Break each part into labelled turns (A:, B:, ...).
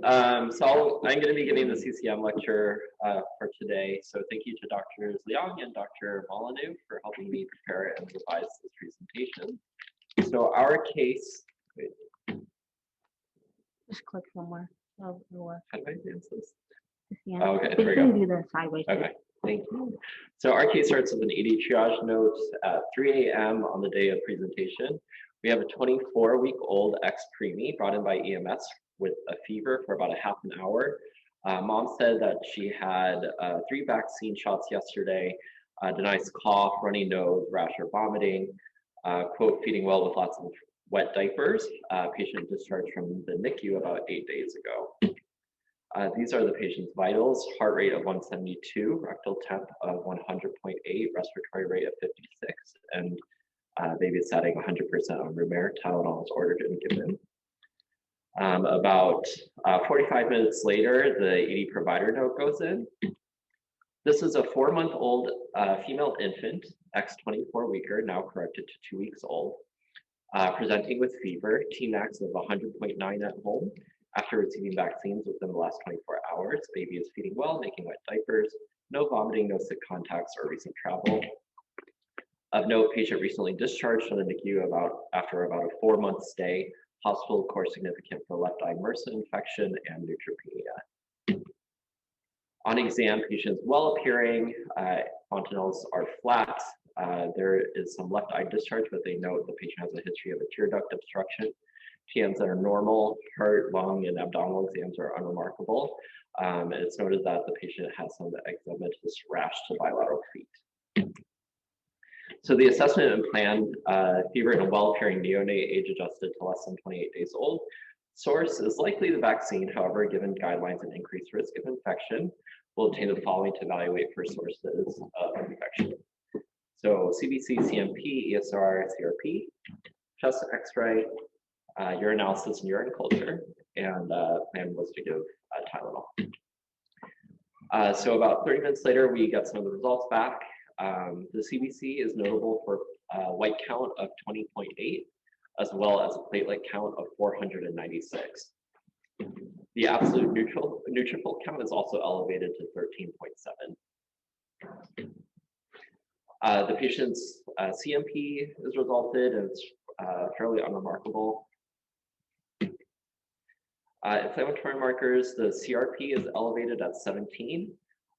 A: I'm going to be giving the CCM lecture for today. So thank you to Drs. Liang and Dr. Molyneux for helping me prepare and revise this presentation. So our case, wait.
B: Just click somewhere. Oh,
A: How do I advance this?
B: yeah.
A: Oh, okay, there we go.
B: Do the sideways.
A: Okay, thank you. So our case starts with an ED triage note at 3 a.m. on the day of presentation. We have a 24-week-old ex-preemie brought in by EMS with a fever for about a half an hour. Mom said that she had 3 vaccine shots yesterday, denies cough, runny nose, rash or vomiting, quote, feeding well with lots of wet diapers. Patient discharged from the NICU about 8 days ago. These are the patient's vitals: heart rate of 172, rectal temp of 100.8, respiratory rate of 56, and baby is setting 100% on room air. Tylenol is ordered and given. About 45 minutes later, the ED provider note goes in. This is a 4-month-old female infant, ex-24-weeker, now corrected to 2 weeks old, presenting with fever, Tmax of 100.9 at home. After receiving vaccines within the last 24 hours, baby is feeding well, making wet diapers, no vomiting, no sick contacts or recent travel. Of note, patient recently discharged from the NICU after about a 4-month stay. Hospital course significant for left eye MRSA infection and neutropenia. On exam, patient is well appearing. Fontanelles are flat. There is some left eye discharge, but they note the patient has a history of a tear duct obstruction. TMs that are normal, heart, lung, and abdominal exams are unremarkable. It's noted that the patient has some eczematous rash to bilateral feet. So the assessment and plan, fever in a well-appearing neonate, age adjusted to less than 28 days old. Source is likely the vaccine. However, given guidelines and increased risk of infection, we'll obtain the following to evaluate for sources of infection. So CBC, CMP, ESR, CRP, chest X-ray, urinalysis and urine culture, and plan was to give Tylenol. So about 30 minutes later, we got some of the results back. The CBC is notable for white count of 20.8, as well as a platelet count of 496. The absolute neutrophil count is also elevated to 13.7. The patient's CMP is resulted and it's fairly unremarkable. Inflammatory markers, the CRP is elevated at 17,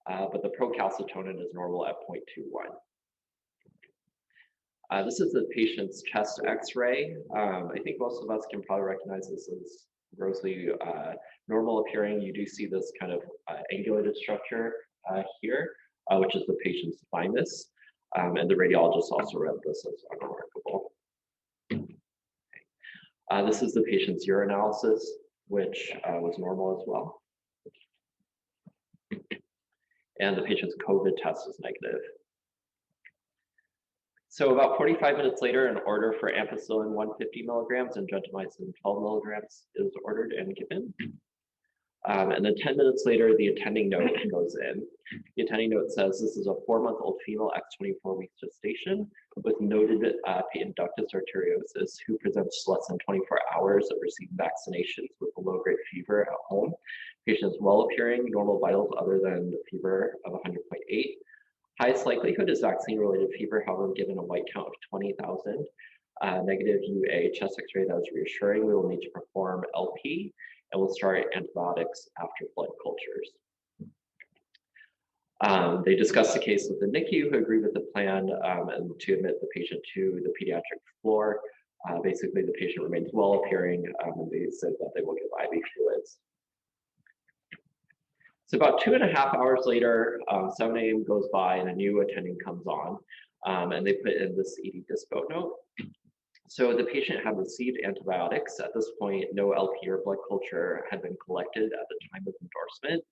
A: but the procalcitonin is normal at 0.21. This is the patient's chest X-ray. I think most of us can probably recognize this as grossly normal appearing. You do see this kind of angulated structure here, which is the patient's thymus, and the radiologist also read this as unremarkable. This is the patient's urinalysis, which was normal as well. And the patient's COVID test is negative. So about 45 minutes later, an order for ampicillin 150 milligrams and gentamicin 12 milligrams is ordered and given. And then 10 minutes later, the attending note goes in. The attending note says this is a 4-month-old female ex-24 weeks gestation with noted patent ductus arteriosus who presents less than 24 hours of receiving vaccinations with a low-grade fever at home. Patient is well appearing, normal vitals other than the fever of 100.8. Highest likelihood is vaccine-related fever, however, given a white count of 20,000. Negative UA chest X-ray that was reassuring. We will need to perform LP and we'll start antibiotics after blood cultures. They discussed the case with the NICU who agreed with the plan and to admit the patient to the pediatric floor. Basically, the patient remains well appearing and they said that they will give IV fluids. So about 2.5 hours later, 7 a.m. goes by and a new attending comes on and they put in this ED dispo note. So the patient had received antibiotics. At this point, no LP or blood culture had been collected at the time of endorsement.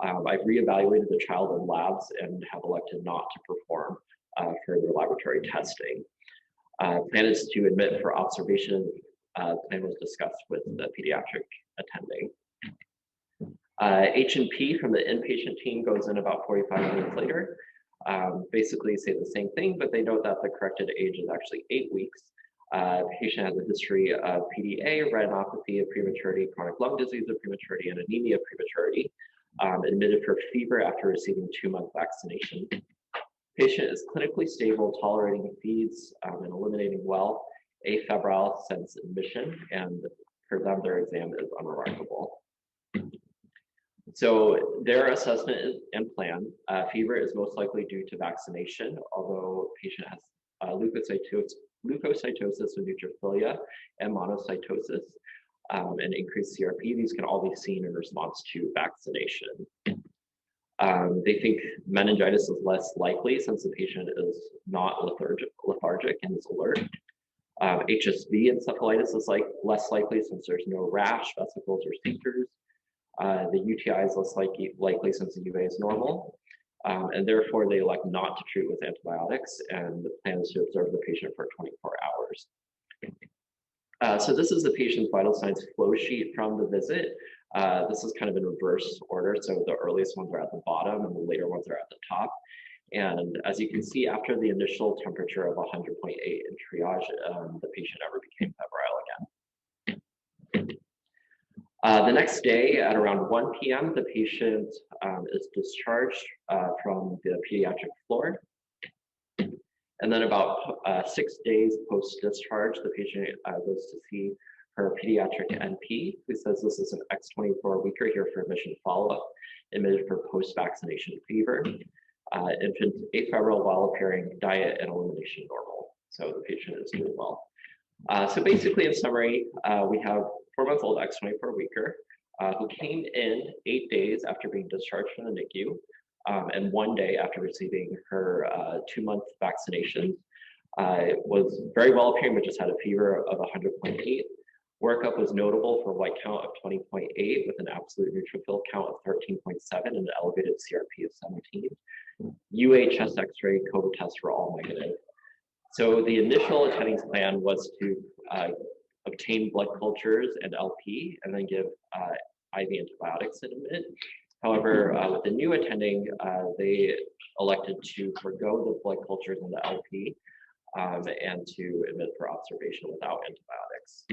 A: I've reevaluated the child in labs and have elected not to perform further laboratory testing. Plan is to admit for observation. Plan was discussed with the pediatric attending. H&P from the inpatient team goes in about 45 minutes later. Basically say the same thing, but they note that the corrected age is actually 8 weeks. Patient has a history of PDA, retinopathy of prematurity, chronic lung disease of prematurity, and anemia of prematurity. Admitted for fever after receiving 2-month vaccination. Patient is clinically stable, tolerating feeds and eliminating well, afebrile since admission, and for them, their exam is unremarkable. So their assessment and plan, fever is most likely due to vaccination, although patient has leukocytosis with neutrophilia and monocytosis and increased CRP. These can all be seen in response to vaccination. They think meningitis is less likely since the patient is not lethargic and is alert. HSV encephalitis is less likely since there's no rash, vesicles, or seizures. The UTI is less likely since the UA is normal. And therefore, they elect not to treat with antibiotics, and the plan is to observe the patient for 24 hours. So this is the patient's vital signs flow sheet from the visit. This is kind of in reverse order. So the earliest ones are at the bottom and the later ones are at the top. And as you can see, after the initial temperature of 100.8 in triage, the patient never became febrile again. The next day at around 1 p.m., the patient is discharged from the pediatric floor. And then about 6 days post-discharge, the patient goes to see her pediatric NP, who says this is an X24 weeker here for admission follow-up, admitted for post-vaccination fever. Infant afebrile while appearing, diet and elimination normal. So the patient is doing well. So basically, in summary, we have 4-month-old X24 weeker who came in 8 days after being discharged from the NICU and 1 day after receiving her 2-month vaccination. Was very well appearing, but just had a fever of 100.8. Workup was notable for white count of 20.8 with an absolute neutrophil count of 13.7 and an elevated CRP of 17. UA, chest x-ray, COVID tests were all negative. So the initial attending's plan was to obtain blood cultures and LP and then give IV antibiotics in a minute. However, with the new attending, they elected to forego the blood cultures and the LP and to admit for observation without antibiotics.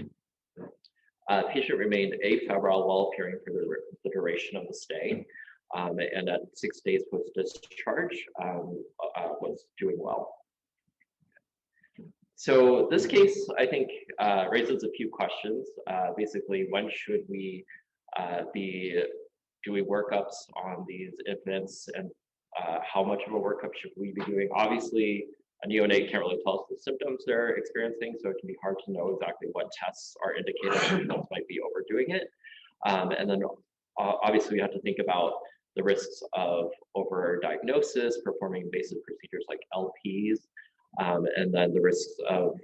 A: Patient remained afebrile while appearing for the duration of the stay, and at 6 days post-discharge was doing well. So this case, I think, raises a few questions. Basically, when should we be doing workups on these infants, and how much of a workup should we be doing? Obviously, a neonate can't really tell us the symptoms they're experiencing, so it can be hard to know exactly what tests are indicating symptoms might be overdoing it. And then obviously we have to think about the risks of overdiagnosis, performing invasive procedures like LPs, and then the risks of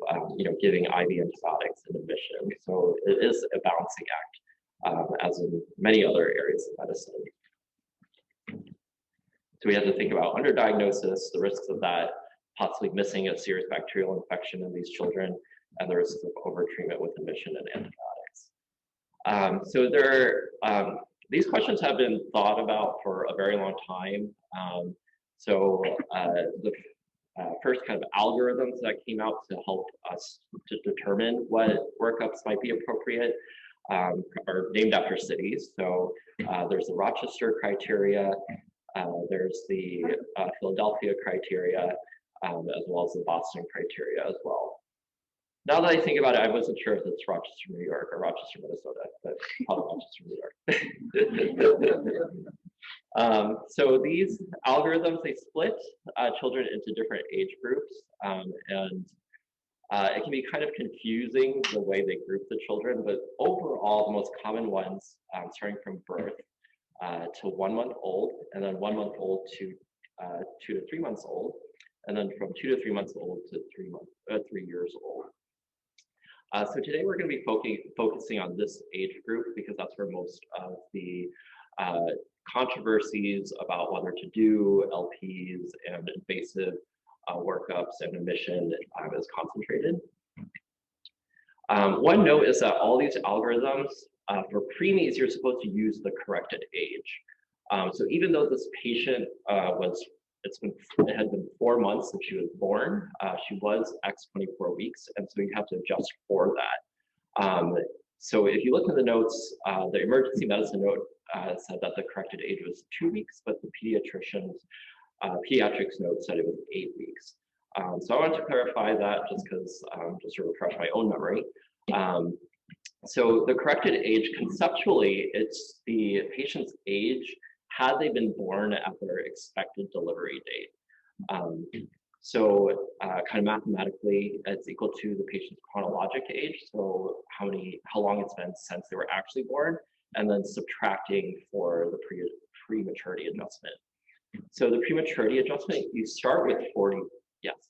A: giving IV antibiotics in admission. So it is a balancing act, as in many other areas of medicine. So we have to think about underdiagnosis, the risks of that, possibly missing a serious bacterial infection in these children, and the risks of overtreatment with admission and antibiotics. So these questions have been thought about for a very long time. The first kind of algorithms that came out to help us to determine what workups might be appropriate are named after cities. So there's the Rochester criteria, there's the Philadelphia criteria, as well as the Boston criteria as well. Now that I think about it, I wasn't sure if it's Rochester, New York or Rochester, Minnesota, but probably Rochester, New York. So these algorithms, they split children into different age groups, and it can be kind of confusing the way they group the children, but overall, the most common ones, starting from birth to 1 month old, and then 1 month old to 2 to 3 months old, and then from 2 to 3 months old to 3 years old. So today we're going to be focusing on this age group because that's where most of the controversies about whether to do LPs and invasive workups and admission is concentrated. One note is that all these algorithms for preemies, you're supposed to use the corrected age. So even though this patient was it had been 4 months since she was born. She was X 24 weeks, and so you have to adjust for that. So if you look at the notes, the emergency medicine note said that the corrected age was 2 weeks, but the pediatrics note said it was 8 weeks. So I wanted to clarify that just because, just to refresh my own memory. So the corrected age, conceptually, it's the patient's age had they been born at their expected delivery date. So kind of mathematically, it's equal to the patient's chronologic age, so how long it's been since they were actually born, and then subtracting for the prematurity adjustment. So the prematurity adjustment, you start with 40, yes.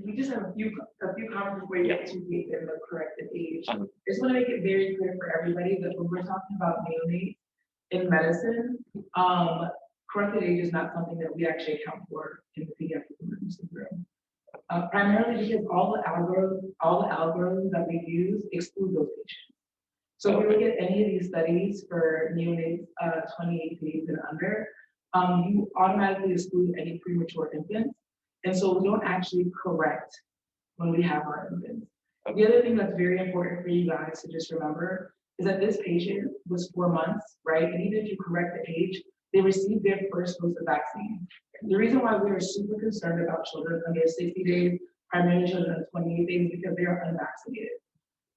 C: We just have a few comments before you get to the corrected age. I just want to make it very clear for everybody that when we're talking about neonates in medicine, corrected age is not something that we actually account for in the pediatric emergency room. Primarily because all the algorithms that we use exclude those patients. So if you look at any of these studies for neonates 28 days and under, you automatically exclude any premature infants. And so we don't actually correct when we have our infants. The other thing that's very important for you guys to just remember is that this patient was 4 months, right? And even if you correct the age, they received their first dose of vaccine. The reason why we are super concerned about children under 60 days, primarily children under 28 days, is because they are unvaccinated.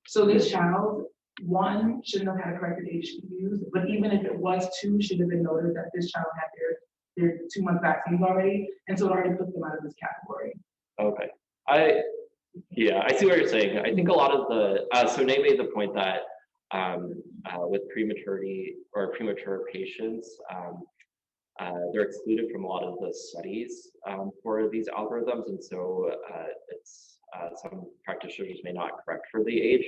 C: So this child, 1, shouldn't have had a corrected age to use, but even if it was 2, should have been noted that this child had their 2-month vaccines already, and so it already puts them out of this category.
A: Okay, I see what you're saying. I think a lot of the, so Nate made the point that with prematurity or premature patients, they're excluded from a lot of the studies for these algorithms, and so it's some practitioners may not correct for the age,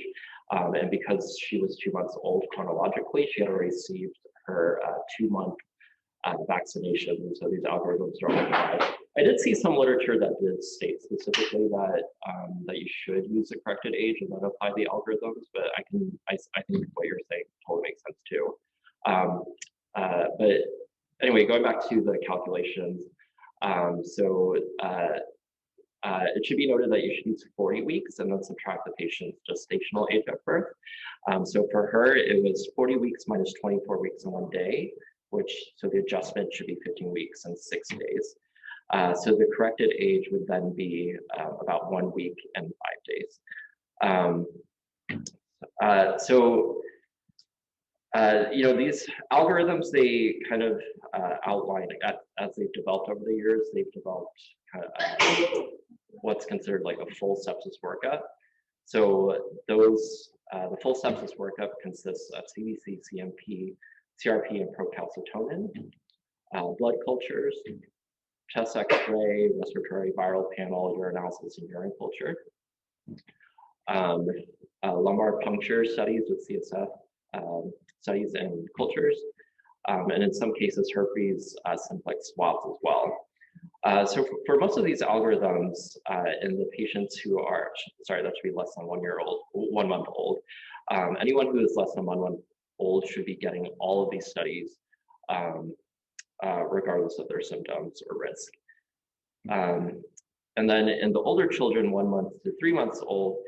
A: and because she was 2 months old chronologically, she had already received her 2-month vaccination, and so these algorithms are applied. I did see some literature that did state specifically that that you should use the corrected age and then apply the algorithms, but I think what you're saying totally makes sense too. But anyway, going back to the calculations, it should be noted that you should use 40 weeks and then subtract the patient's gestational age at birth. So for her, it was 40 weeks minus 24 weeks and 1 day, so the adjustment should be 15 weeks and 6 days. So the corrected age would then be about 1 week and 5 days. These algorithms, they kind of outline, as they've developed over the years, they've developed what's considered like a full sepsis workup. So the full sepsis workup consists of CBC, CMP, CRP, and procalcitonin, blood cultures, chest X-ray, respiratory viral panel, urinalysis, and urine culture, lumbar puncture studies with CSF studies and cultures, and in some cases herpes simplex swabs as well. So for most of these algorithms, in the patients who are, sorry, that should be less than 1 month old, anyone who is less than 1 month old should be getting all of these studies, regardless of their symptoms or risk. And then in the older children, 1 month to 3 months old,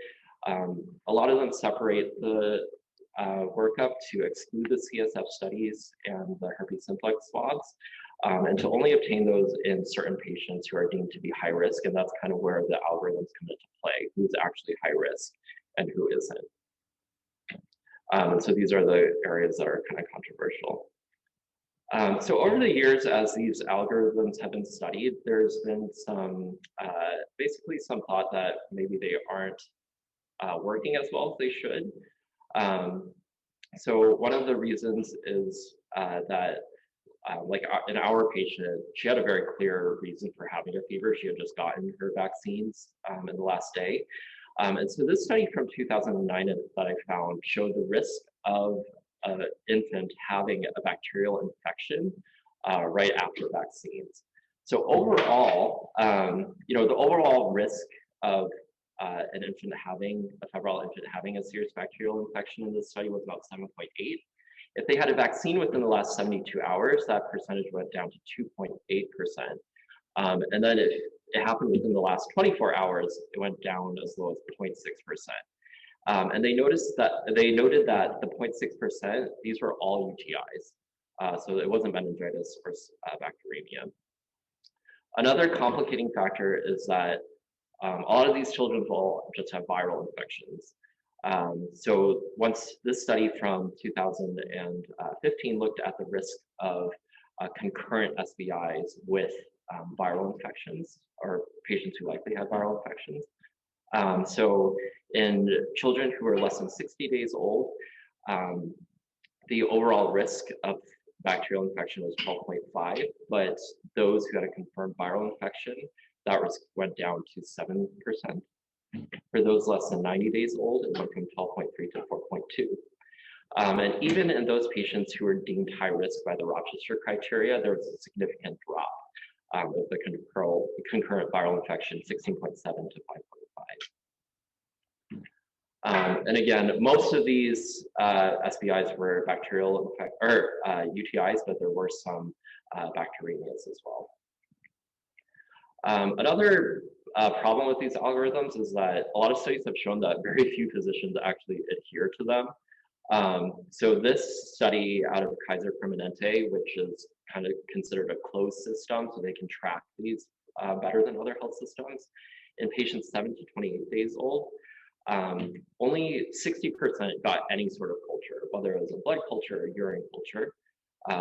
A: a lot of them separate the workup to exclude the CSF studies and the herpes simplex swabs, and to only obtain those in certain patients who are deemed to be high risk, and that's kind of where the algorithms come into play, who's actually high risk and who isn't. And so these are the areas that are kind of controversial. So over the years, as these algorithms have been studied, there's been some, basically some thought that maybe they aren't working as well as they should. So one of the reasons is that like in our patient, she had a very clear reason for having a fever. She had just gotten her vaccines in the last day. And so this study from 2009 that I found showed the risk of an infant having a bacterial infection right after vaccines. So overall, the overall risk of an infant having, a febrile infant having a serious bacterial infection in this study was about 7.8. If they had a vaccine within the last 72 hours, that percentage went down to 2.8%. And then if it happened within the last 24 hours, it went down as low as 0.6%. And they noted that the 0.6%, these were all UTIs. So it wasn't meningitis or bacteremia. Another complicating factor is that a lot of these children will just have viral infections. So once this study from 2015 looked at the risk of concurrent SBIs with viral infections or patients who likely had viral infections. So in children who are less than 60 days old, the overall risk of bacterial infection was 12.5, but those who had a confirmed viral infection, that risk went down to 7%. For those less than 90 days old, it went from 12.3 to 4.2. And even in those patients who were deemed high risk by the Rochester criteria, there was a significant drop of the concurrent viral infection, 16.7 to 5.5. And again, most of these SBIs were bacterial UTIs, but there were some bacteremias as well. Another problem with these algorithms is that a lot of studies have shown that very few physicians actually adhere to them. So this study out of Kaiser Permanente, which is kind of considered a closed system, so they can track these better than other health systems, in patients 7 to 28 days old, only 60% got any sort of culture, whether it was a blood culture or urine culture.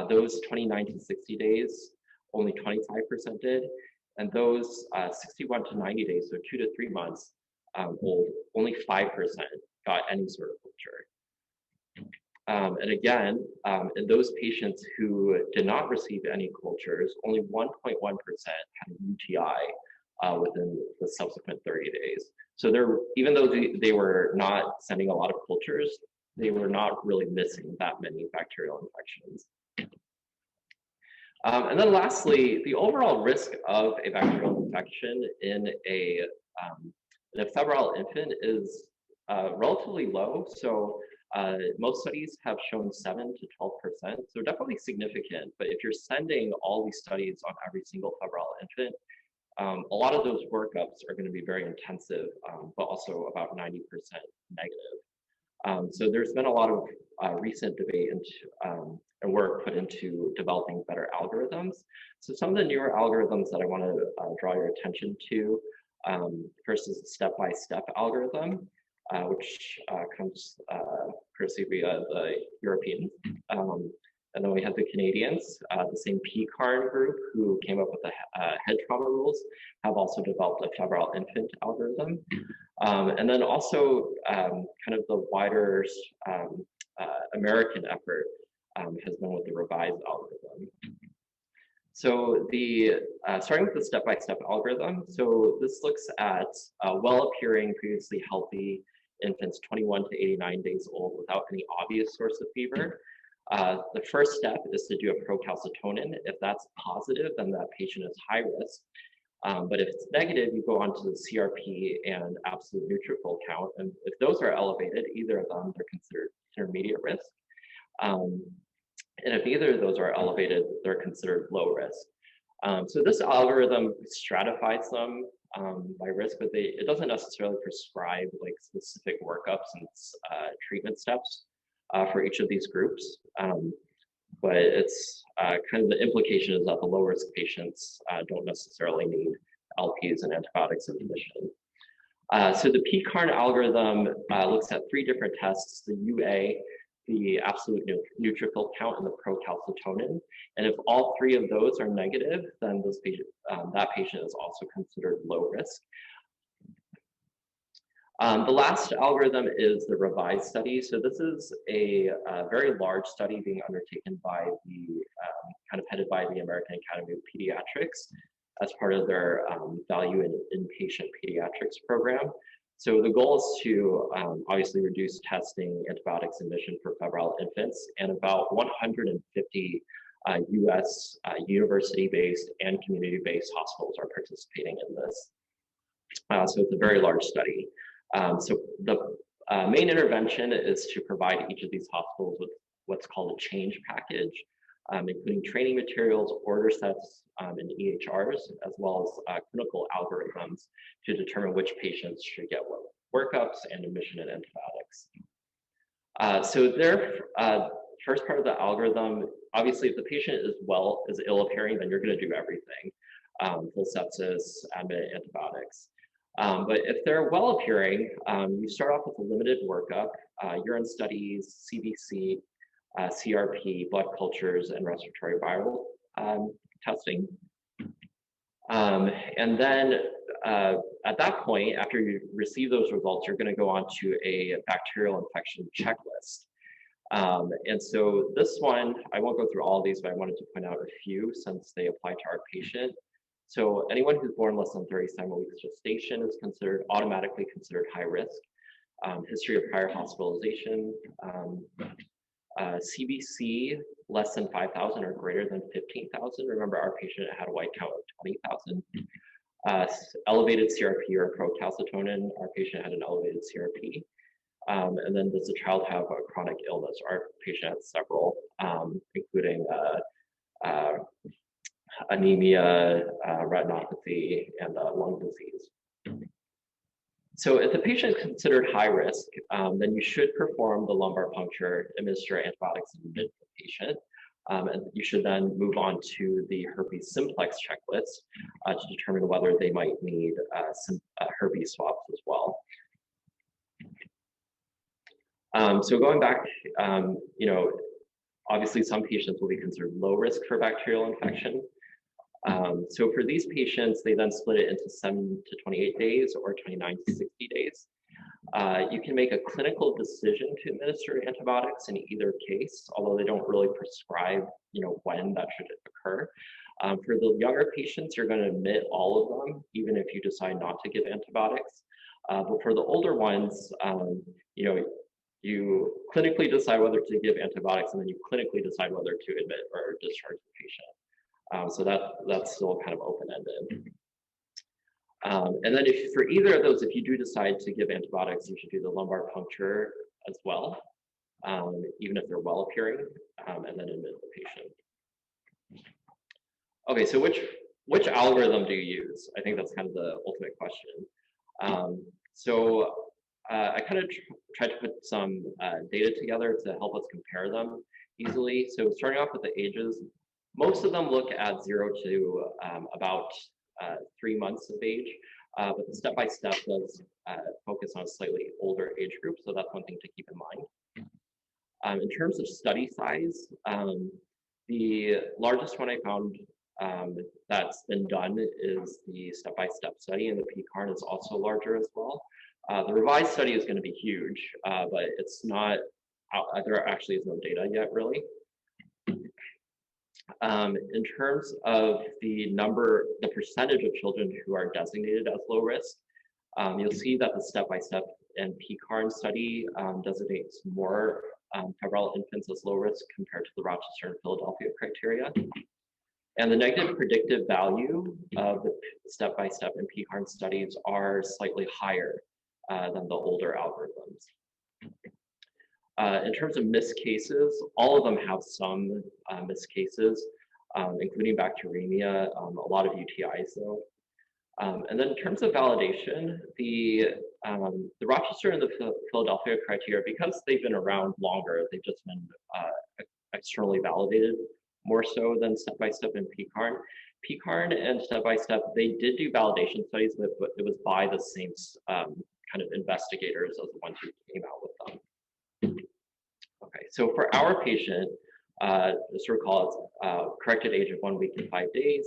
A: Those 29 to 60 days, only 25% did. And those 61 to 90 days, so 2 to 3 months old, only 5% got any sort of culture. And again, in those patients who did not receive any cultures, only 1.1% had a UTI within the subsequent 30 days. So even though they were not sending a lot of cultures, they were not really missing that many bacterial infections. And then lastly, the overall risk of a bacterial infection in a febrile infant is relatively low. So most studies have shown 7 to 12%, so definitely significant. But if you're sending all these studies on every single febrile infant, a lot of those workups are going to be very intensive, but also about 90% negative. So there's been a lot of recent debate and work put into developing better algorithms. So some of the newer algorithms that I want to draw your attention to, first is the StepbyStep Algorithm, which comes courtesy via the Europeans. And then we have the Canadians, the same PCarn group who came up with the head trauma rules, have also developed a febrile infant algorithm. And then also kind of the wider American effort has been with the revised algorithm. So starting with the step-by-step algorithm, so this looks at well-appearing, previously healthy infants 21 to 89 days old without any obvious source of fever. The first step is to do a procalcitonin. If that's positive, then that patient is high risk. But if it's negative, you go on to the CRP and absolute neutrophil count. And if those are elevated, either of them, they're considered intermediate risk. And if either of those are elevated, they're considered low risk. So this algorithm stratifies them by risk, but it doesn't necessarily prescribe like specific workups and treatment steps for each of these groups. But it's kind of the implication is that the low risk patients don't necessarily need LPs and antibiotics in addition. So the PCarn algorithm looks at 3 different tests: the UA, the absolute neutrophil count, and the procalcitonin. And if all 3 of those are negative, then that patient is also considered low risk. The last algorithm is the revised study. So this is a very large study being undertaken by kind of headed by the American Academy of Pediatrics as part of their value in inpatient pediatrics program. So the goal is to obviously reduce testing, antibiotics admission for febrile infants, and about 150 US university-based and community-based hospitals are participating in this. So it's a very large study. So the main intervention is to provide each of these hospitals with what's called a change package. including training materials, order sets, and EHRs, as well as clinical algorithms to determine which patients should get what workups and admission and antibiotics. So their first part of the algorithm, obviously, if the patient is ill appearing, then you're going to do everything, full sepsis, admit, antibiotics. But if they're well appearing, you start off with a limited workup, urine studies, CBC, CRP, blood cultures, and respiratory viral testing. And then at that point, after you receive those results, you're going to go on to a bacterial infection checklist. And so this one, I won't go through all of these, but I wanted to point out a few since they apply to our patient. So anyone who's born less than 37 weeks gestation is automatically considered high risk. History of prior hospitalization, CBC less than 5,000 or greater than 15,000. Remember, our patient had a white count of 20,000. Elevated CRP or procalcitonin, our patient had an elevated CRP. And then does the child have a chronic illness? Our patient had several, including anemia, retinopathy, and lung disease. So if the patient is considered high risk, then you should perform the lumbar puncture, administer antibiotics, and admit the patient. And you should then move on to the herpes simplex checklist to determine whether they might need some herpes swabs as well. So going back, obviously some patients will be considered low risk for bacterial infection. So for these patients, they then split it into 7 to 28 days or 29 to 60 days. You can make a clinical decision to administer antibiotics in either case, although they don't really prescribe, when that should occur. For the younger patients, you're going to admit all of them, even if you decide not to give antibiotics. But for the older ones, you clinically decide whether to give antibiotics, and then you clinically decide whether to admit or discharge the patient. So that's still kind of open-ended. And then for either of those, if you do decide to give antibiotics, you should do the lumbar puncture as well, even if they're well appearing, and then admit the patient. Okay, so which algorithm do you use? I think that's kind of the ultimate question. I kind of tried to put some data together to help us compare them easily. So starting off with the ages, most of them look at 0 to about 3 months of age, but the step-by-step does focus on a slightly older age group, so that's one thing to keep in mind. In terms of study size, the largest one I found that's been done is the step-by-step study, and the PCarn is also larger as well. The revised study is going to be huge, but it's not, there actually is no data yet, really. In terms of the percentage of children who are designated as low risk, you'll see that the step-by-step and PCarn study designates more febrile infants as low risk compared to the Rochester and Philadelphia criteria. And the negative predictive value of the step-by-step and PCarn studies are slightly higher than the older algorithms. In terms of missed cases, all of them have some missed cases, including bacteremia, a lot of UTIs though. And then in terms of validation, the Rochester and the Philadelphia criteria, because they've been around longer, they've just been externally validated more so than step-by-step and PCarn. PCarn and step-by-step, they did do validation studies, but it was by the same kind of investigators as the ones who came out with them. Okay, so for our patient, just recall it's corrected age of 1 week and 5 days,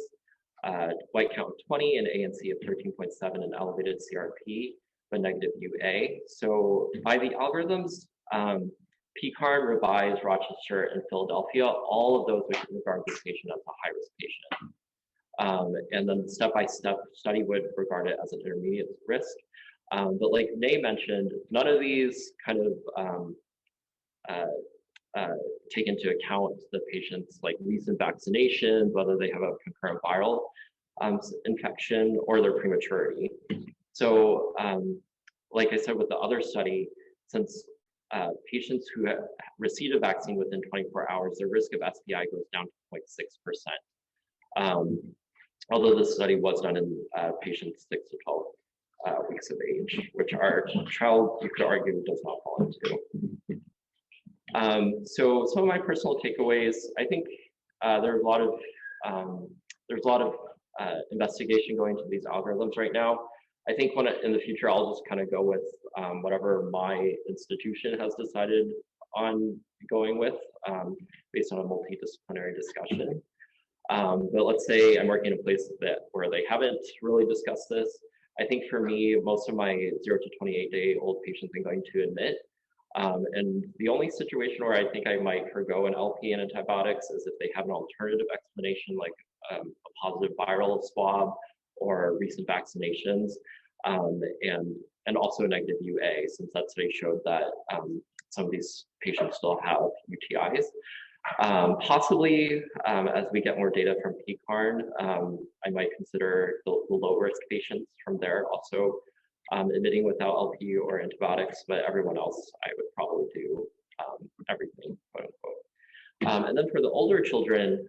A: white count of 20, and ANC of 13.7, and elevated CRP, but negative UA. So by the algorithms, PCarn, revised, Rochester, and Philadelphia, all of those would regard this patient as a high-risk patient. And then the step-by-step study would regard it as an intermediate risk. But like Nay mentioned, none of these kind of take into account the patient's recent vaccinations, whether they have a concurrent viral infection or their prematurity. So like I said with the other study, since patients who have received a vaccine within 24 hours, their risk of SPI goes down to 0.6%. Although this study was done in patients 6 to 12 weeks of age, which our trial, you could argue, does not fall into. So some of my personal takeaways, I think there's a lot of investigation going into these algorithms right now. I think in the future, I'll just kind of go with whatever my institution has decided on going with based on a multidisciplinary discussion. But let's say I'm working in a place where they haven't really discussed this. I think for me, most of my 0 to 28-day-old patients I'm going to admit. And the only situation where I think I might forgo an LP and antibiotics is if they have an alternative explanation, like a positive viral swab or recent vaccinations, and also a negative UA, since that study showed that some of these patients still have UTIs. Possibly, as we get more data from PCarn, I might consider the low-risk patients from there also admitting without LP or antibiotics, but everyone else I would probably do everything, quote unquote. And then for the older children,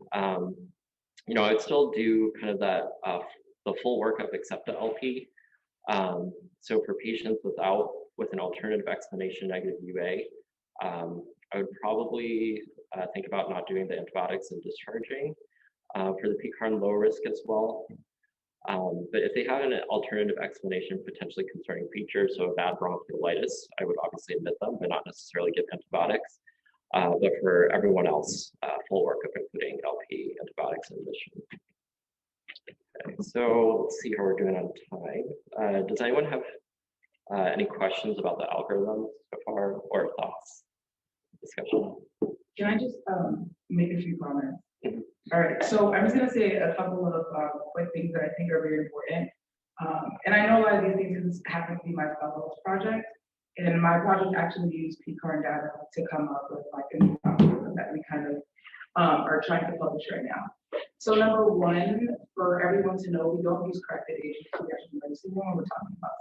A: you know, I'd still do kind of that the full workup except the LP. So for patients with an alternative explanation, negative UA, I would probably think about not doing the antibiotics and discharging for the PCarn low risk as well. But if they have an alternative explanation, potentially concerning features, so a bad bronchiolitis, I would obviously admit them, but not necessarily give antibiotics. But for everyone else, full workup, including LP, antibiotics, and admission. Okay, so let's see how we're doing on time. Does anyone have any questions about the algorithm so far, or thoughts, discussion?
C: Can I just make a few comments? All right, so I'm just gonna say a couple of quick things that I think are very important. And I know a lot of these things happen to be my fellow's project, and my project actually used PCarn data to come up with like a new algorithm that we kind of are trying to publish right now. So number one, for everyone to know, we don't use corrected age progression medicine when we're talking about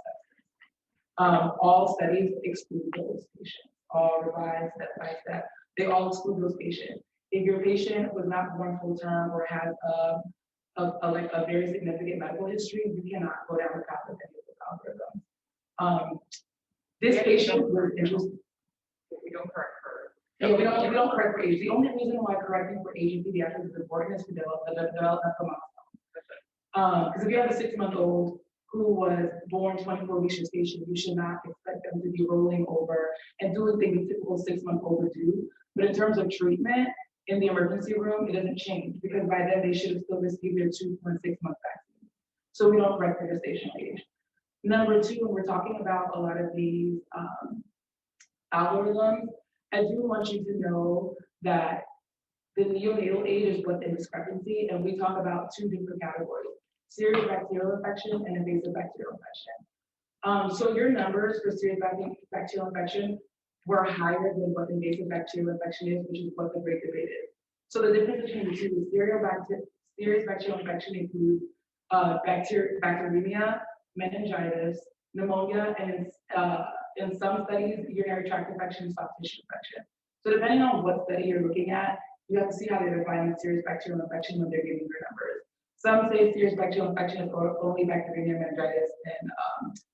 C: sepsis. All studies exclude those patients, all revised step by step. They all exclude those patients. If your patient was not born full term or has a very significant medical history, you cannot go down the path of any of those algorithms. This patient was interested. We don't correct for. Yeah, we don't correct for age. The only reason why correcting for age in pediatrics is important is to develop milestone. Because if you have a 6-month-old who was born 24 weeks gestation, you should not expect them to be rolling over and doing things a typical 6-month-old would do. But in terms of treatment in the emergency room, it doesn't change because by then they should have still received their 2.6-month vaccine. So we don't correct for gestational age. Number two, when we're talking about a lot of these algorithms, I do want you to know that the neonatal age is what's in discrepancy, and we talk about two different categories: serious bacterial infection and invasive bacterial infection. So your numbers for serious bacterial infection were higher than what invasive bacterial infection is, which is what the great debate is. So the difference between the two is serious bacterial infection includes bacteremia, meningitis, pneumonia, and in some studies, urinary tract infection, soft tissue infection. So depending on what study you're looking at, you have to see how they're defining serious bacterial infection when they're giving their numbers. Some say serious bacterial infection is only bacteremia, meningitis, and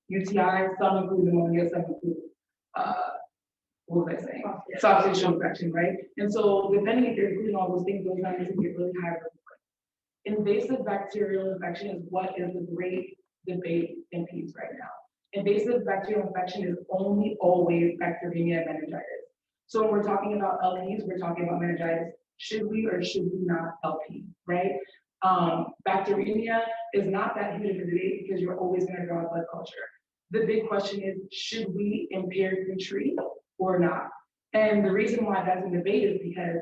C: UTI. Some include pneumonia, some include what was I saying? Soft tissue infection, right? And so depending if you're including all those things, those numbers can get really high. Invasive bacterial infection is what is the great debate in peds right now. Invasive bacterial infection is only always bacteremia and meningitis. So when we're talking about LPs, we're talking about meningitis. Should we or should we not LP, right? Bacteremia is not that huge of a debate because you're always going to draw blood culture. The big question is, should we empirically treat or not? And the reason why that's a debate is because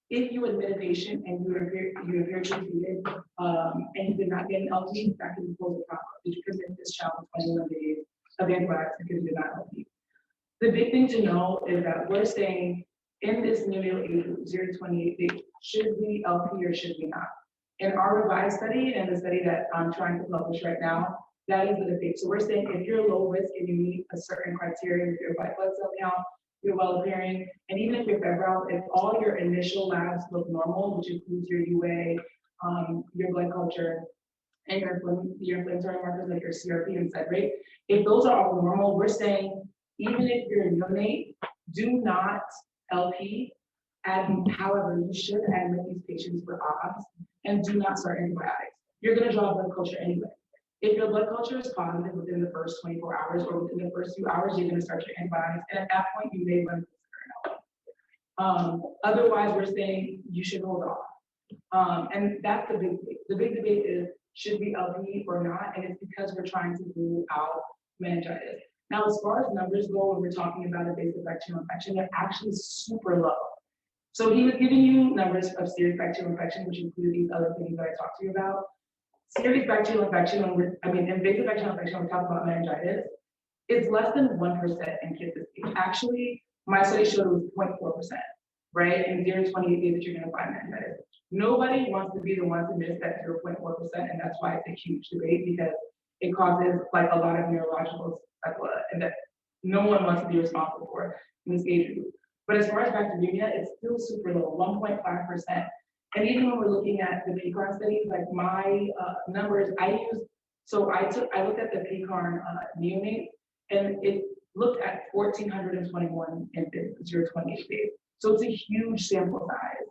C: if you admit a patient and you empirically treated and you did not get an LP, that can pose a problem. Did you present this child with 21 days of antibiotics because you did not LP? The big thing to know is that we're saying in this neonatal age group, 0 to 28 days, should we LP or should we not? In our revised study and the study that I'm trying to publish right now, that is the debate. So we're saying if you're low risk and you meet a certain criteria with your white blood cell count, you're well appearing, and even if you're febrile, if all your initial labs look normal, which includes your UA, your blood culture, and your inflammatory markers like your CRP and sed rate, if those are all normal, we're saying even if you're neonate, do not LP, however, you should admit these patients for OBS and do not start antibiotics. You're going to draw blood culture anyway. If your blood culture is positive within the first 24 hours or within the first few hours, you're going to start your antibiotics. And at that point, you may run otherwise, we're saying you should hold off. And that's the big debate. The big debate is, should we LP or not? And it's because we're trying to rule out meningitis. Now, as far as numbers go, when we're talking about invasive bacterial infection, they're actually super low. So he was giving you numbers of serious bacterial infection, which include these other things that I talked to you about. Serious bacterial infection, invasive bacterial infection, when we're talking about meningitis, is less than 1% in kids this age. Actually, my study showed it was 0.4%, right? In 0 to 28 days that you're going to find meningitis. Nobody wants to be the one to miss that 0.4%, and that's why it's a huge debate, because it causes like a lot of neurological sequelae, and that no one wants to be responsible for in this age group. But as far as bacteremia, it's still super low, 1.5%. And even when we're looking at the PCarn studies, like my numbers, I looked at the PCarn neonate, and it looked at 1,421 infants, 0 to 28 days. So it's a huge sample size.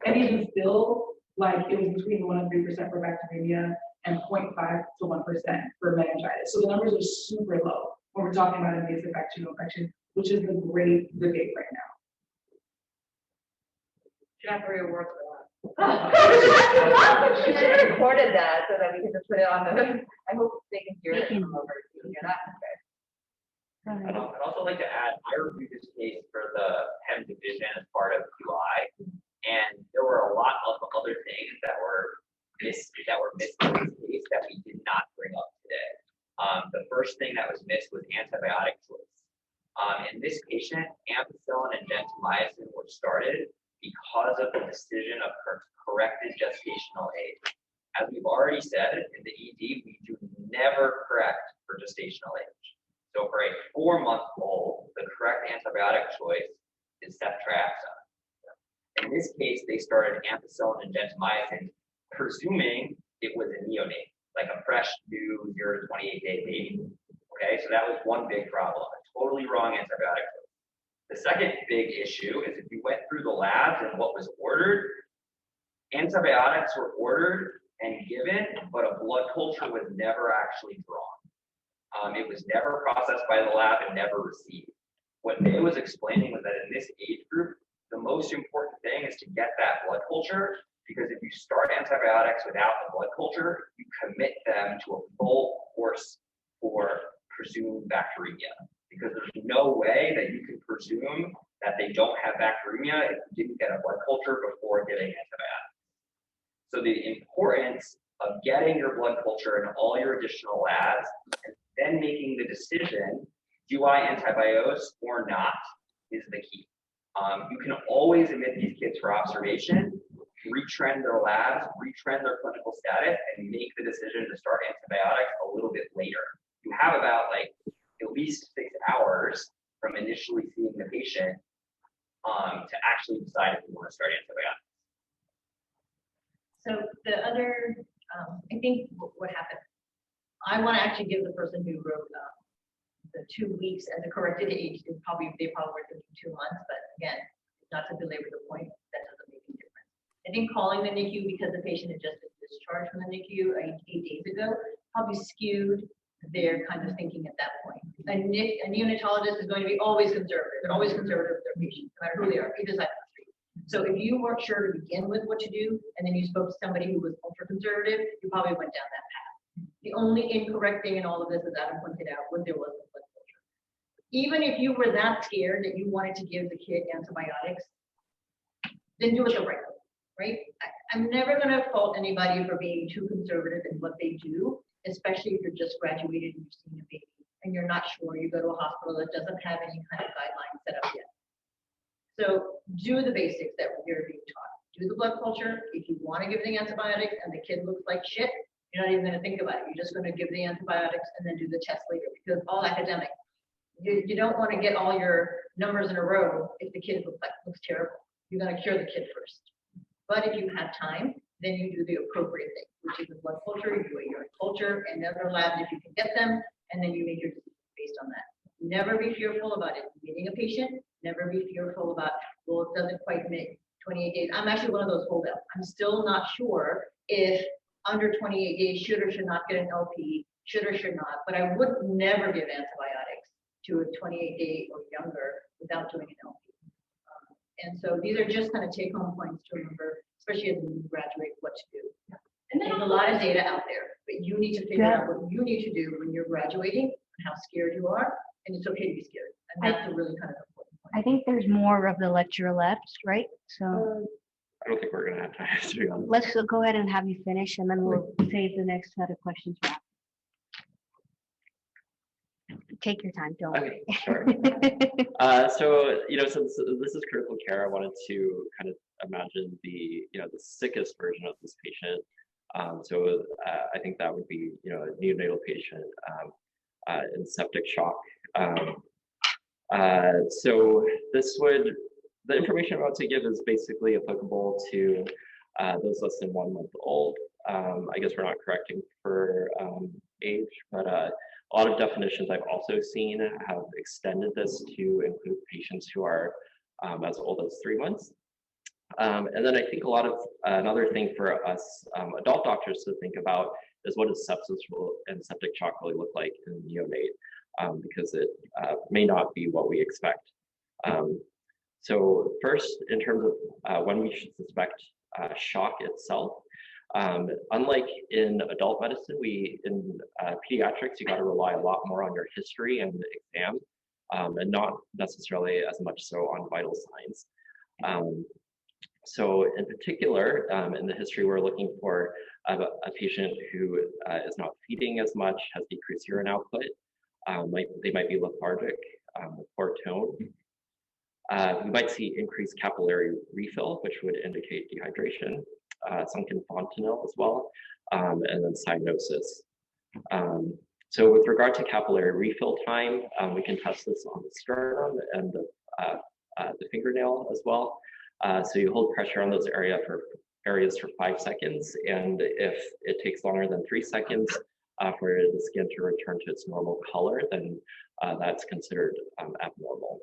C: And even still, like it was between 1 and 3% for bacteremia and 0.5 to 1% for meningitis. So the numbers are super low when we're talking about invasive bacterial infection, which is the great debate right now.
D: Jeffrey worked for that. She should have recorded that so that we can just put it on the. I hope they can hear it from over. You can hear that? Okay.
E: I'd also like to add, I reviewed this case for the PEM division as part of QI, and there were a lot of other things that were missed in this case that we did not bring up today. The first thing that was missed was antibiotic choice. In this patient, ampicillin and gentamicin were started because of the decision of corrected gestational age. As we've already said, in the ED, we do never correct for gestational age. So for a 4-month-old, the correct antibiotic choice is ceftriaxone. In this case, they started ampicillin and gentamicin, presuming it was a neonate, like a fresh, new 0 to 28-day baby. Okay, so that was one big problem, a totally wrong antibiotic choice. The second big issue is if you went through the labs and what was ordered, antibiotics were ordered and given, but a blood culture was never actually drawn. It was never processed by the lab and never received. What May was explaining was that in this age group, the most important thing is to get that blood culture, because if you start antibiotics without the blood culture, you commit them to a full course for presumed bacteremia, because there's no way that you can presume that they don't have bacteremia if you didn't get a blood culture before giving antibiotics. So the importance of getting your blood culture in all your additional labs and then making the decision, do I antibiose or not, is the key. You can always admit these kids for observation, retrend their labs, retrend their clinical status, and make the decision to start antibiotics a little bit later. You have about at least 6 hours from initially seeing the patient to actually decide if you want to start antibiotics.
D: So the other, I think what happened, I want to actually give the person who wrote the 2 weeks as a corrected age. They probably were thinking 2 months, but again, not to belabor the point, that doesn't make any difference. I think calling the NICU because the patient had just been discharged from the NICU 8 days ago probably skewed their kind of thinking at that point. A neonatologist is going to be always conservative. They're always conservative with their patients, no matter who they are, either side of the street. So if you weren't sure to begin with what to do, and then you spoke to somebody who was ultra conservative, you probably went down that path. The only incorrect thing in all of this, as Adam pointed out, was there was a blood culture. Even if you were that scared that you wanted to give the kid antibiotics, then do it the right way, right? I'm never going to fault anybody for being too conservative in what they do, especially if you're just graduated and you've seen a baby and you're not sure. You go to a hospital that doesn't have any kind of guidelines set up yet. So do the basics that you're being taught. Do the blood culture. If you want to give the antibiotics and the kid looks like shit, you're not even going to think about it. You're just going to give the antibiotics and then do the test later, because all academic. You don't want to get all your numbers in a row if the kid looks terrible. You're going to cure the kid first. But if you have time, then you do the appropriate thing, which is a blood culture, you do a urine culture, and other labs if you can get them, and then you make your decision based on that. Never be fearful about admitting a patient. Never be fearful about, well, it doesn't quite make 28 days. I'm actually one of those holdouts. I'm still not sure if under 28 days should or should not get an LP, should or should not, but I would never give antibiotics to a 28-day or younger without doing an LP. And so these are just kind of take-home points to remember, especially as you graduate, what to do. And there's a lot of data out there, but you need to figure out what you need to do when you're graduating and how scared you are, and it's okay to be scared. And that's a really kind of important point.
B: I think there's more of the lecture left, right? So
A: I don't think we're gonna have time to be honest.
B: let's go ahead and have you finish, and then we'll save the next set of questions for after. Take your time, don't
A: Okay,
B: worry.
A: sure. So, since this is critical care, I wanted to kind of imagine the sickest version of this patient. I think that would be, a neonatal patient in septic shock. So the information I'm about to give is basically applicable to those less than 1 month old. I guess we're not correcting for age, but a lot of definitions I've also seen have extended this to include patients who are as old as 3 months. And then I think another thing for us adult doctors to think about is what does sepsis and septic shock really look like in neonate, because it may not be what we expect. So first, in terms of when we should suspect shock itself, unlike in adult medicine, in pediatrics, you got to rely a lot more on your history and exam, and not necessarily as much so on vital signs. So in particular, in the history, we're looking for a patient who is not feeding as much, has decreased urine output. They might be lethargic, poor tone. We might see increased capillary refill, which would indicate dehydration, sunken fontanelle as well, and then cyanosis. So with regard to capillary refill time, we can test this on the sternum and the fingernail as well. So you hold pressure on those areas for 5 seconds, and if it takes longer than 3 seconds for the skin to return to its normal color, then that's considered abnormal.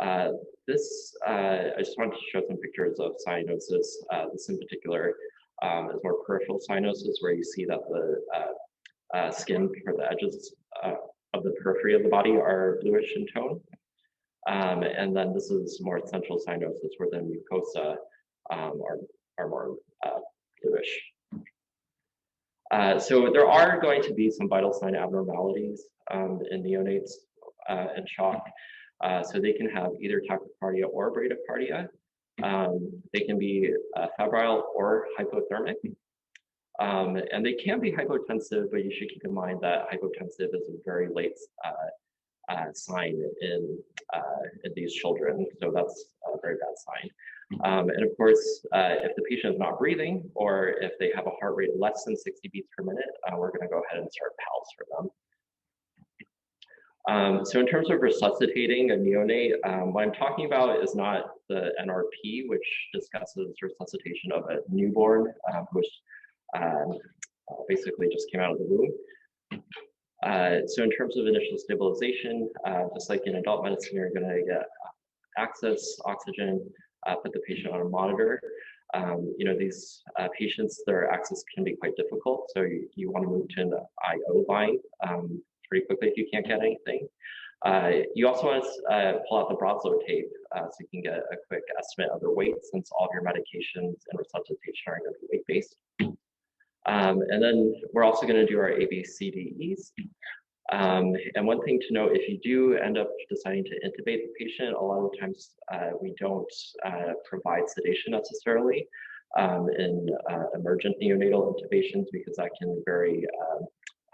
A: I just wanted to show some pictures of cyanosis. This in particular is more peripheral cyanosis, where you see that the skin for the edges of the periphery of the body are bluish in tone. And then this is more central cyanosis, where the mucosa are more bluish. So there are going to be some vital sign abnormalities in neonates and shock. So they can have either tachycardia or bradycardia. They can be febrile or hypothermic. And they can be hypotensive, but you should keep in mind that hypotensive is a very late sign in these children. So that's a very bad sign. And of course, if the patient is not breathing, or if they have a heart rate less than 60 beats per minute, we're going to go ahead and start PALS for them. So in terms of resuscitating a neonate, what I'm talking about is not the NRP, which discusses resuscitation of a newborn, which basically just came out of the womb. So in terms of initial stabilization, just like in adult medicine, you're going to get access, oxygen, put the patient on a monitor. These patients, their access can be quite difficult, so you want to move to an IO line pretty quickly if you can't get anything. You also want to pull out the Broslow tape so you can get a quick estimate of their weight, since all of your medications and resuscitation are going to be weight-based. And then we're also going to do our ABCDEs. And one thing to note, if you do end up deciding to intubate the patient, a lot of the times we don't provide sedation necessarily in emergent neonatal intubations, because that can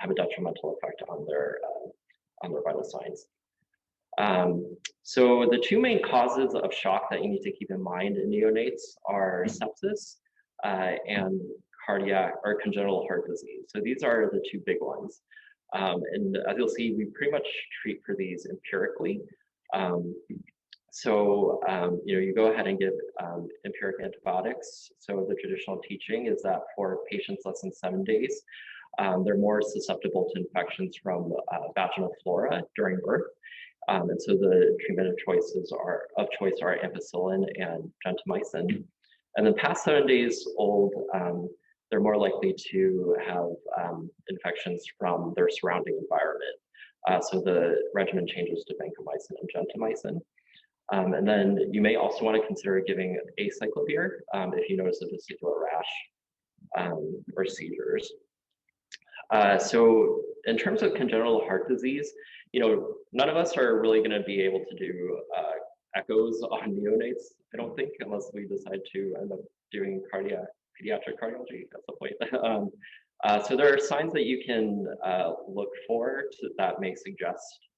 A: have a detrimental effect on their vital signs. So the two main causes of shock that you need to keep in mind in neonates are sepsis and cardiac or congenital heart disease. So these are the two big ones. And as you'll see, we pretty much treat for these empirically. You go ahead and give empiric antibiotics. So the traditional teaching is that for patients less than 7 days, they're more susceptible to infections from vaginal flora during birth. And so the treatment of choice are ampicillin and gentamicin. And then past 7 days old, they're more likely to have infections from their surrounding environment. So the regimen changes to vancomycin and gentamicin. And then you may also want to consider giving acyclovir if you notice a vesicular rash or seizures. So in terms of congenital heart disease, none of us are really going to be able to do echoes on neonates, I don't think, unless we decide to end up doing pediatric cardiology at some point. So there are signs that you can look for that may suggest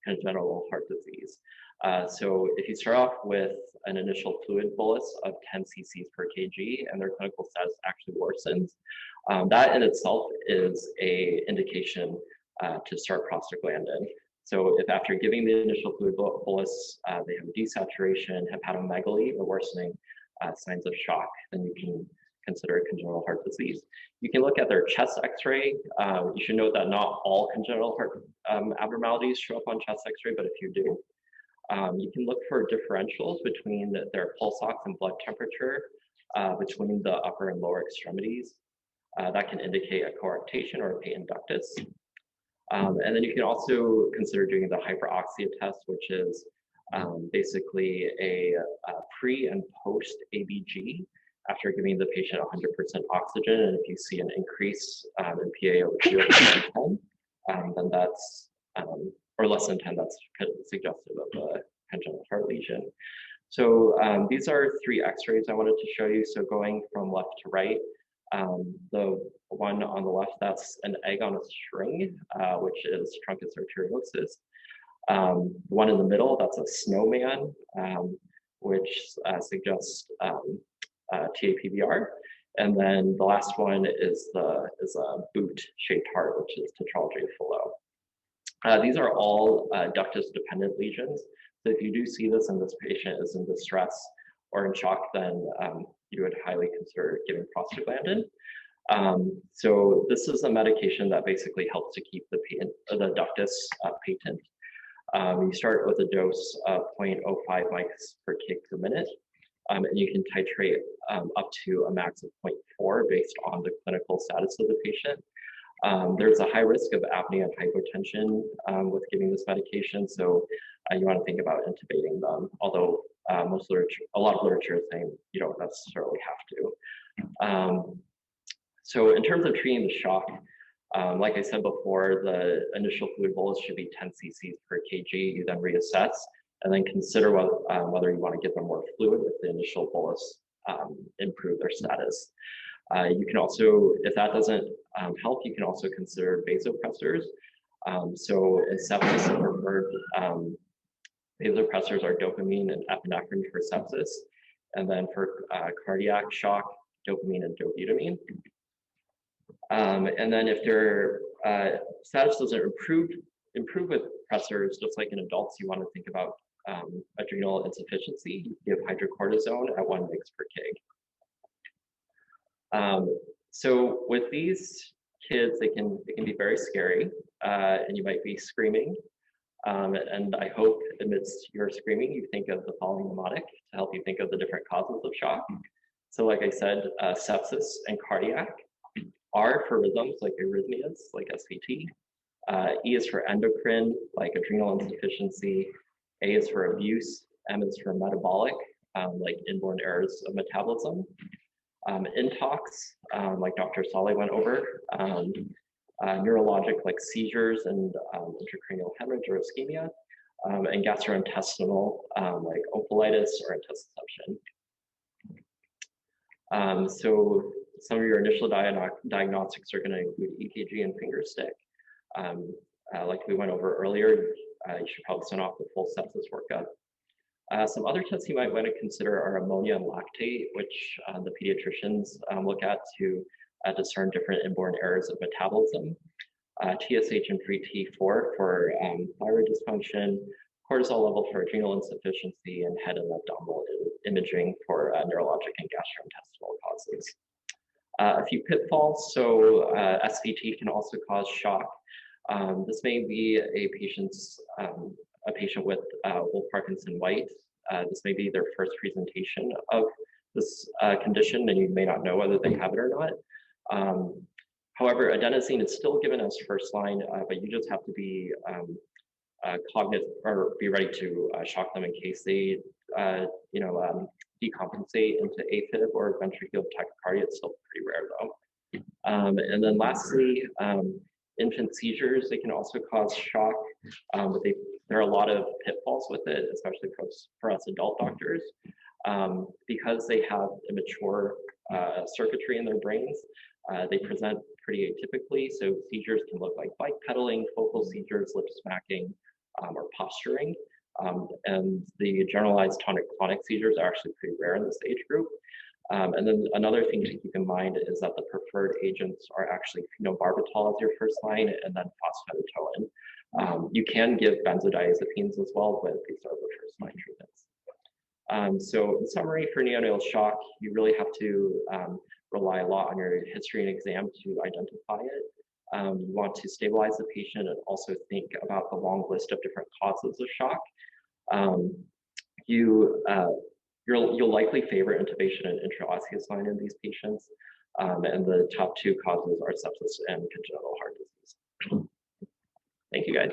A: congenital heart disease. So if you start off with an initial fluid bolus of 10 cc's per kg and their clinical status actually worsens, that in itself is an indication to start prostaglandin. So if after giving the initial fluid bolus, they have desaturation, hepatomegaly, or worsening signs of shock, then you can consider congenital heart disease. You can look at their chest x-ray. You should note that not all congenital heart abnormalities show up on chest x-ray, but if you do, you can look for differentials between their pulse ox and blood temperature between the upper and lower extremities. That can indicate a coarctation or a patent ductus. And then you can also consider doing the hyperoxia test, which is basically a pre and post ABG after giving the patient 100% oxygen. And if you see an increase in PA over 0.10, then that's, or less than 10, that's kind of suggestive of a congenital heart lesion. So these are 3 x-rays I wanted to show you. So going from left to right, the one on the left, that's an egg on a string, which is truncus arteriosus. The one in the middle, that's a snowman, which suggests TAPVR. And then the last one is a boot-shaped heart, which is tetralogy below. These are all ductus-dependent lesions. So if you do see this and this patient is in distress or in shock, then you would highly consider giving prostaglandin. So this is a medication that basically helps to keep the ductus patent. You start with a dose of 0.05 mics per kg per minute, and you can titrate up to a max of 0.4 based on the clinical status of the patient. There's a high risk of apnea and hypotension with giving this medication, so you want to think about intubating them, although a lot of literature is saying you don't necessarily have to. So in terms of treating the shock, like I said before, the initial fluid bolus should be 10 cc's per kg. You then reassess and then consider whether you want to give them more fluid if the initial bolus improve their status. You can also, if that doesn't help, you can also consider vasopressors. So in sepsis, the preferred vasopressors are dopamine and epinephrine for sepsis. And then for cardiac shock, dopamine and dobutamine. And then if their status doesn't improve with pressors, just like in adults, you want to think about adrenal insufficiency. You give hydrocortisone at 1 mg per kg. So with these kids, it can be very scary, and you might be screaming. And I hope amidst your screaming, you think of the following mnemonic to help you think of the different causes of shock. So like I said, sepsis and cardiac. R for rhythms like arrhythmias, like SVT. E is for endocrine, like adrenal insufficiency. A is for abuse. M is for metabolic, like inborn errors of metabolism. Intox, like Dr. Saleh went over. Neurologic, like seizures and intracranial hemorrhage or ischemia. And gastrointestinal, like ovulitis or intussusception. So some of your initial diagnostics are going to include EKG and finger stick. Like we went over earlier, you should probably send off the full sepsis workup. Some other tests you might want to consider are ammonia and lactate, which the pediatricians look at to discern different inborn errors of metabolism. TSH and free T4 for thyroid dysfunction, cortisol level for adrenal insufficiency, and head and abdominal imaging for neurologic and gastrointestinal causes. A few pitfalls. So SVT can also cause shock. This may be a patient with Wolff-Parkinson-White. This may be their first presentation of this condition, and you may not know whether they have it or not. However, adenosine is still given as first line, but you just have to be cognizant or be ready to shock them in case they, decompensate into AFib or ventricular tachycardia. It's still pretty rare though. And then lastly, infant seizures, they can also cause shock, but there are a lot of pitfalls with it, especially for us adult doctors. Because they have immature circuitry in their brains, they present pretty atypically. So seizures can look like bike pedaling, focal seizures, lip smacking, or posturing. And the generalized tonic-clonic seizures are actually pretty rare in this age group. And then another thing to keep in mind is that the preferred agents are actually phenobarbital as your first line, and then phosphatidylcholine. You can give benzodiazepines as well, but these are the first line treatments. So in summary, for neonatal shock, you really have to rely a lot on your history and exam to identify it. You want to stabilize the patient and also think about the long list of different causes of shock. You'll likely favor intubation and intraosseous line in these patients, and the top two causes are sepsis and congenital heart disease. Thank you, guys.